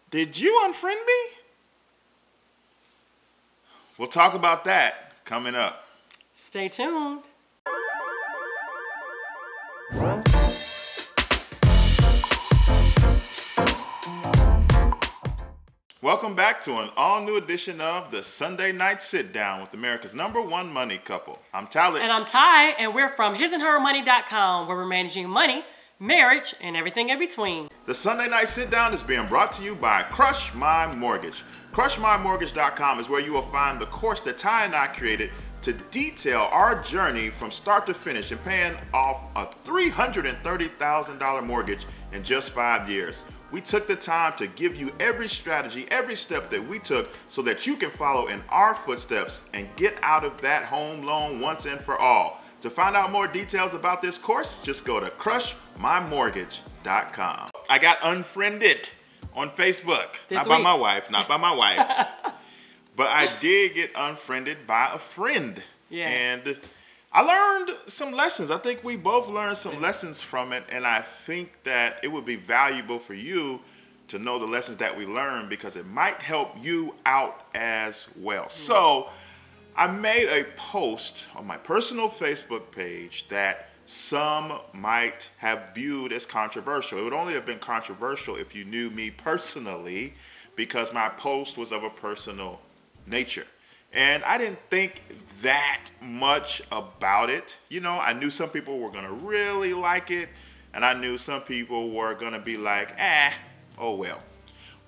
Did you unfriend me? We'll talk about that coming up. Stay tuned. Welcome back to an all-new edition of the Sunday Night Sit-Down with America's #1 money couple. I'm Tyler. And I'm Ty, and we're from hisandhermoney.com, where we're managing money, marriage, and everything in between. The Sunday Night Sit-Down is being brought to you by Crush My Mortgage. CrushMyMortgage.com is where you will find the course that Ty and I created to detail our journey from start to finish in paying off a $330,000 mortgage in just 5 years. We took the time to give you every strategy, every step that we took so that you can follow in our footsteps and get out of that home loan once and for all. To find out more details about this course, just go to crushmymortgage.com. I got unfriended on Facebook. Not by my wife, but I did get unfriended by a friend. Yeah. And I learned some lessons. I think we both learned some lessons from it, and I think that it would be valuable for you to know the lessons that we learned because it might help you out as well. So I made a post on my personal Facebook page that some might have viewed as controversial. It would only have been controversial if you knew me personally because my post was of a personal nature. And I didn't think that much about it. You know, I knew some people were gonna really like it, and I knew some people were gonna be like, oh well.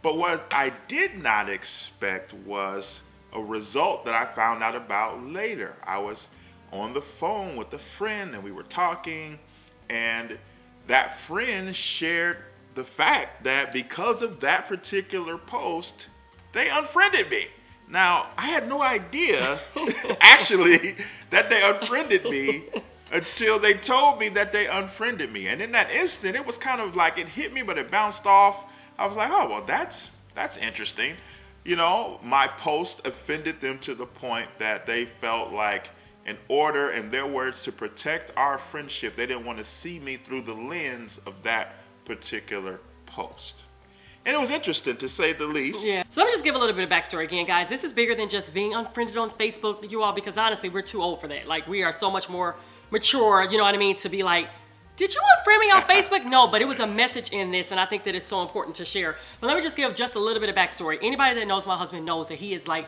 But what I did not expect was a result that I found out about later. I was on the phone with a friend and we were talking, and that friend shared the fact that because of that particular post, they unfriended me. Now, I had no idea, actually, that they unfriended me until they told me that they unfriended me. And in that instant, it was kind of like it hit me, but it bounced off. I was like, oh, well, that's interesting. You know, my post offended them to the point that they felt like in order, in their words, to protect our friendship, they didn't want to see me through the lens of that particular post. And it was interesting, to say the least. Yeah. So let me just give a little bit of backstory again, guys. This is bigger than just being unfriended on Facebook, you all, because honestly, we're too old for that. Like, we are so much more mature, you know what I mean, to be like, did you unfriend me on Facebook? No, but it was a message in this, and I think that it's so important to share. But let me just give just a little bit of backstory. Anybody that knows my husband knows that he is like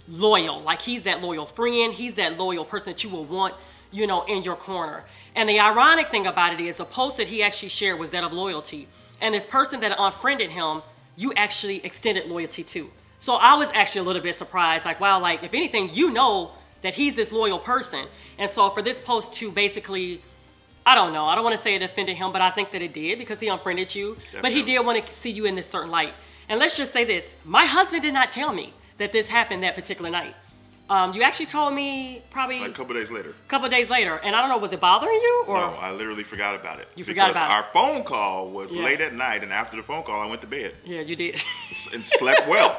loyal. Like, he's that loyal friend. He's that loyal person that you will want, you know, in your corner. And the ironic thing about it is the post that he actually shared was that of loyalty. And this person that unfriended him, you actually extended loyalty to. So I was actually a little bit surprised, like, wow, like, if anything, you know that he's this loyal person. And so for this post to basically, I don't know, I don't want to say it offended him, but I think that it did because he unfriended you. Definitely. But he did want to see you in this certain light. And let's just say this, my husband did not tell me that this happened that particular night. You actually told me probably like a couple days later. And I don't know, was it bothering you? Or? No, I literally forgot about it. You forgot about it. Our phone call was late at night, and after the phone call, I went to bed. Yeah, you did. And slept well.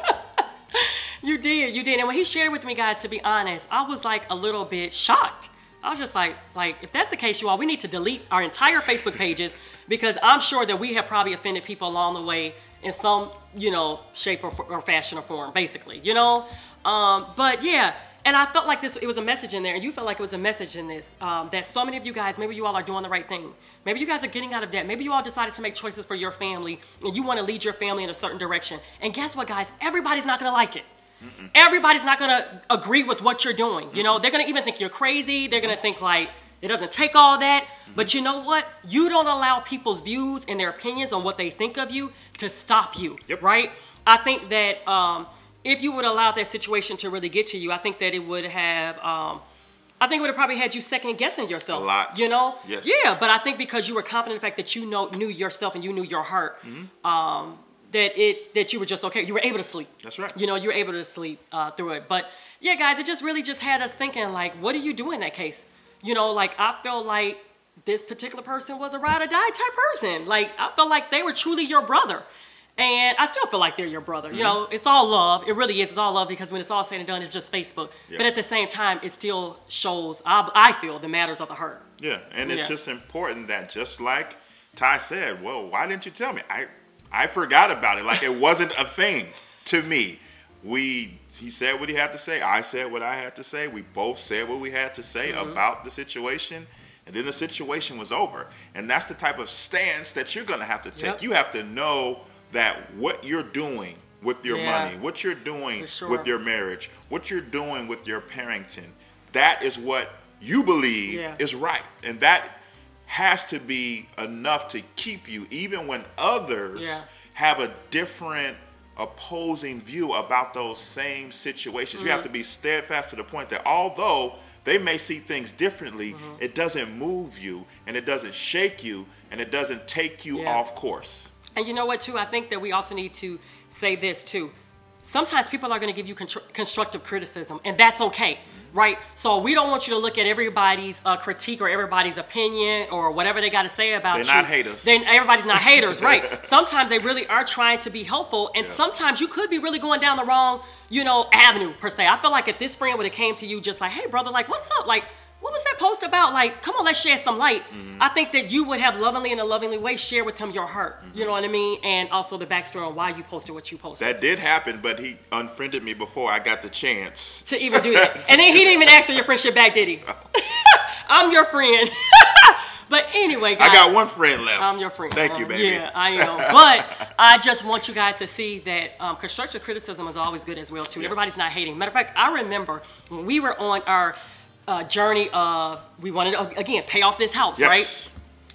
You did. And when he shared with me, guys, to be honest, I was like a little bit shocked. I was just like, if that's the case, you all, we need to delete our entire Facebook pages because I'm sure that we have probably offended people along the way in some, you know, shape or fashion or form, basically, you know? But yeah, and I felt like it was a message in there, and you felt like it was a message in this, that so many of you guys, maybe you all are doing the right thing. Maybe you guys are getting out of debt. Maybe you all decided to make choices for your family, and you want to lead your family in a certain direction. And guess what, guys? Everybody's not going to like it. Everybody's not going to agree with what you're doing. You know, they're going to even think you're crazy. They're going to think like, it doesn't take all that. But you know what? You don't allow people's views and their opinions on what they think of you to stop you, right? I think that if you would allow that situation to really get to you, I think that it would have, I think it would have probably had you second guessing yourself. A lot. You know? Yes. Yeah, but I think because you were confident in the fact that you knew yourself and you knew your heart, that you were just okay. You were able to sleep. That's right. You know, you were able to sleep through it. But yeah, guys, it just really just had us thinking, like, what do you do in that case? You know, like, I feel like this particular person was a ride or die type person. Like, I felt like they were truly your brother. And I still feel like they're your brother. You know, it's all love. It really is. It's all love because when it's all said and done, it's just Facebook. But at the same time, it still shows, I feel, the matters of the heart. Yeah, and it's just important that, just like Ty said, well, why didn't you tell me? I forgot about it. Like it wasn't a thing to me. He said what he had to say. I said what I had to say. We both said what we had to say about the situation. And then the situation was over. And that's the type of stance that you're going to have to take. Yep. You have to know that what you're doing with your money, what you're doing with your marriage, what you're doing with your parenting, that is what you believe is right. And that has to be enough to keep you, even when others have a different opposing view about those same situations. You have to be steadfast to the point that although they may see things differently, it doesn't move you, and it doesn't shake you, and it doesn't take you off course. And you know what, too? I think that we also need to say this, too. Sometimes people are going to give you constructive criticism, and that's okay, right? So we don't want you to look at everybody's critique or everybody's opinion or whatever they got to say about you. They're not haters. Everybody's not haters, right? Sometimes they really are trying to be helpful, and sometimes you could be really going down the wrong, avenue, per se. I feel like if this friend would have came to you just like, hey, brother, like, what's up? Like, what was that post about? Like, come on, let's shed some light. I think that you would have lovingly, in a lovingly way, share with him your heart. You know what I mean? And also the backstory on why you posted what you posted. That did happen, but he unfriended me before I got the chance to even do that. And then he didn't even ask for your friendship back, did he? I'm your friend. But anyway, guys. I got one friend left. I'm your friend. Thank you, baby. Yeah, I am. But I just want you guys to see that constructive criticism is always good as well, too. Everybody's not hating. Matter of fact, I remember when we were on our journey of, we wanted to, again, pay off this house, right?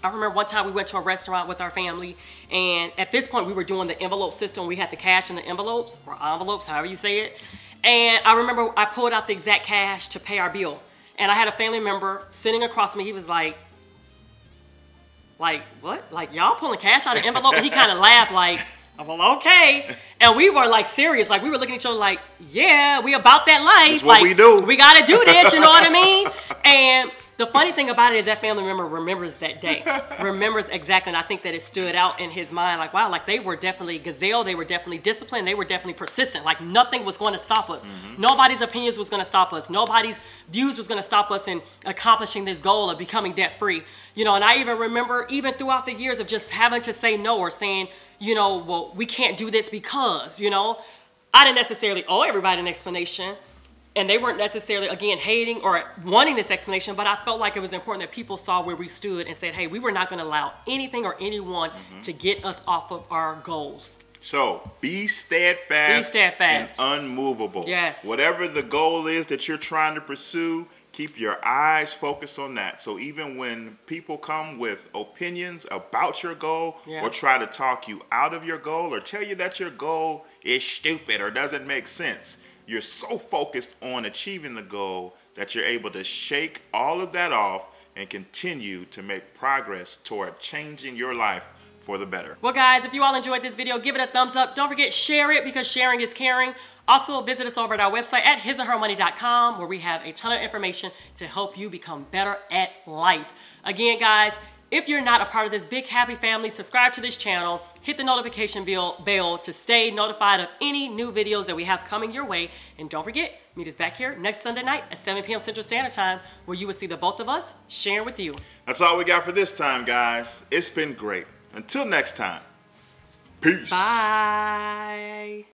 I remember one time we went to a restaurant with our family, and at this point we were doing the envelope system. We had the cash in the envelopes, or envelopes, however you say it. And I remember I pulled out the exact cash to pay our bill. And I had a family member sitting across from me. He was like, what? Like, y'all pulling cash out of the envelope? And he kind of laughed like, well, okay. And we were like serious. Like, we were looking at each other like, yeah, we about that life. That's what we do. We got to do this, you know what I mean? And the funny thing about it is that family member remembers that day. Remembers exactly. And I think that it stood out in his mind. Like, wow, like they were definitely gazelle. They were definitely disciplined. They were definitely persistent. Like nothing was going to stop us. Nobody's opinions was going to stop us. Nobody's views was going to stop us in accomplishing this goal of becoming debt free. You know, and I even remember even throughout the years of just having to say no or saying, you know, well, we can't do this because, you know, I didn't necessarily owe everybody an explanation. And they weren't necessarily, again, hating or wanting this explanation, but I felt like it was important that people saw where we stood and said, hey, we were not going to allow anything or anyone to get us off of our goals. So be steadfast, and unmovable. Yes. Whatever the goal is that you're trying to pursue, keep your eyes focused on that. So even when people come with opinions about your goal or try to talk you out of your goal or tell you that your goal is stupid or doesn't make sense, you're so focused on achieving the goal that you're able to shake all of that off and continue to make progress toward changing your life for the better. Well, guys, if you all enjoyed this video, give it a thumbs up. Don't forget, share it because sharing is caring. Also, visit us over at our website at hisandhermoney.com where we have a ton of information to help you become better at life. Again, guys, if you're not a part of this big happy family, subscribe to this channel, hit the notification bell to stay notified of any new videos that we have coming your way. And don't forget, meet us back here next Sunday night at 7 p.m. Central Standard Time where you will see the both of us sharing with you. That's all we got for this time, guys. It's been great. Until next time, peace. Bye.